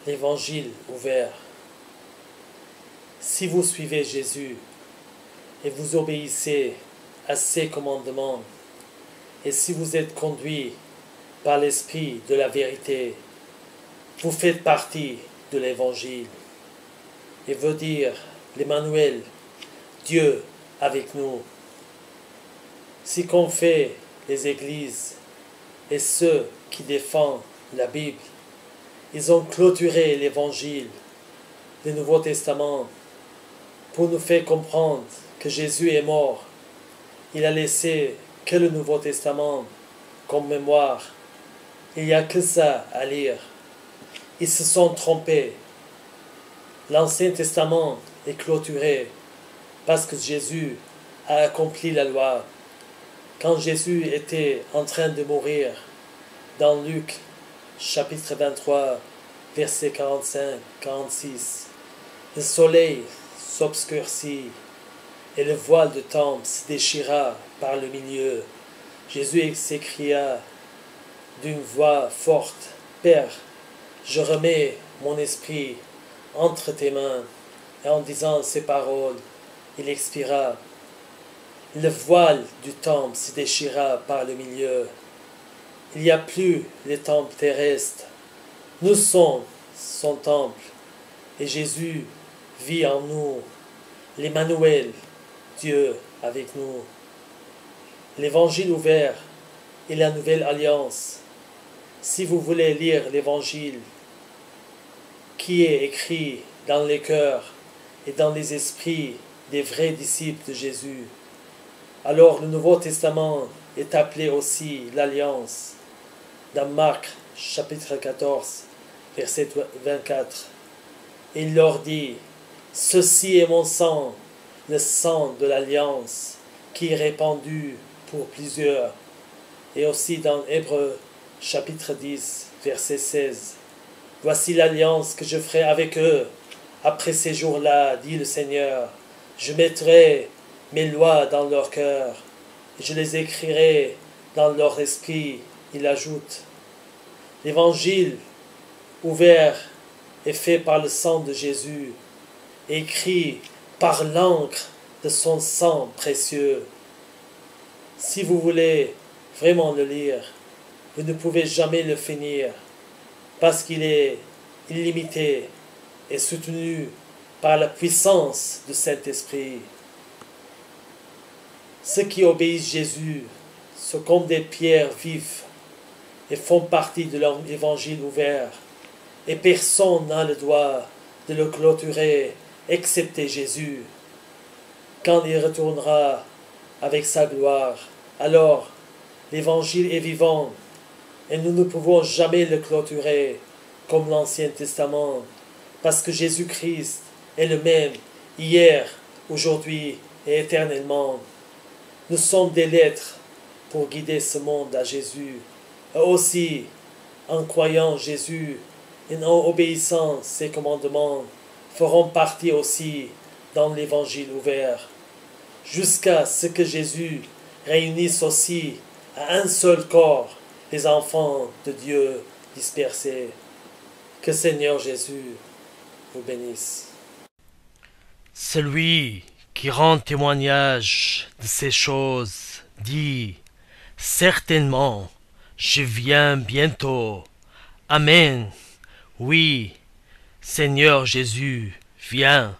l'évangile ouvert. Si vous suivez Jésus et vous obéissez à ses commandements, et si vous êtes conduit par l'Esprit de la vérité, vous faites partie de l'évangile. Et veut dire l'Emmanuel, Dieu avec nous. Si qu'on fait les églises et ceux qui défendent la Bible, ils ont clôturé l'évangile, le Nouveau Testament, pour nous faire comprendre que Jésus est mort. Il a laissé que le Nouveau Testament comme mémoire. Il n'y a que ça à lire. Ils se sont trompés. L'Ancien Testament est clôturé parce que Jésus a accompli la loi. Quand Jésus était en train de mourir, dans Luc chapitre 23, versets 45-46, le soleil s'obscurcit et le voile de temple se déchira par le milieu. Jésus s'écria d'une voix forte, « Père, je remets mon esprit entre tes mains. » Et en disant ces paroles, il expira. Le voile du temple se déchira par le milieu. Il n'y a plus les temples terrestres. Nous sommes son temple. Et Jésus vit en nous. L'Emmanuel, Dieu avec nous. L'évangile ouvert est la nouvelle alliance. Si vous voulez lire l'évangile qui est écrit dans les cœurs et dans les esprits des vrais disciples de Jésus, alors le Nouveau Testament est appelé aussi l'Alliance. Dans Marc chapitre 14, verset 24, il leur dit, « Ceci est mon sang, le sang de l'Alliance, qui est répandu pour plusieurs. » Et aussi dans Hébreux chapitre 10, verset 16, « Voici l'alliance que je ferai avec eux. Après ces jours-là, dit le Seigneur, je mettrai mes lois dans leur cœur, et je les écrirai dans leur esprit. » Il ajoute, l'évangile ouvert est fait par le sang de Jésus, écrit par l'encre de son sang précieux. Si vous voulez vraiment le lire, vous ne pouvez jamais le finir, parce qu'il est illimité et soutenu par la puissance du Saint-Esprit. Ceux qui obéissent Jésus sont comme des pierres vives et font partie de l'évangile ouvert, et personne n'a le droit de le clôturer excepté Jésus. Quand il retournera avec sa gloire, alors l'évangile est vivant et nous ne pouvons jamais le clôturer comme l'Ancien Testament, parce que Jésus-Christ est le même hier, aujourd'hui et éternellement. Nous sommes des lettres pour guider ce monde à Jésus, et aussi en croyant Jésus et en obéissant ses commandements, feront partie aussi dans l'évangile ouvert, jusqu'à ce que Jésus réunisse aussi à un seul corps les enfants de Dieu dispersés. Que Seigneur Jésus vous bénisse. Celui qui rend témoignage de ces choses dit, certainement, je viens bientôt. Amen. Oui, Seigneur Jésus, viens.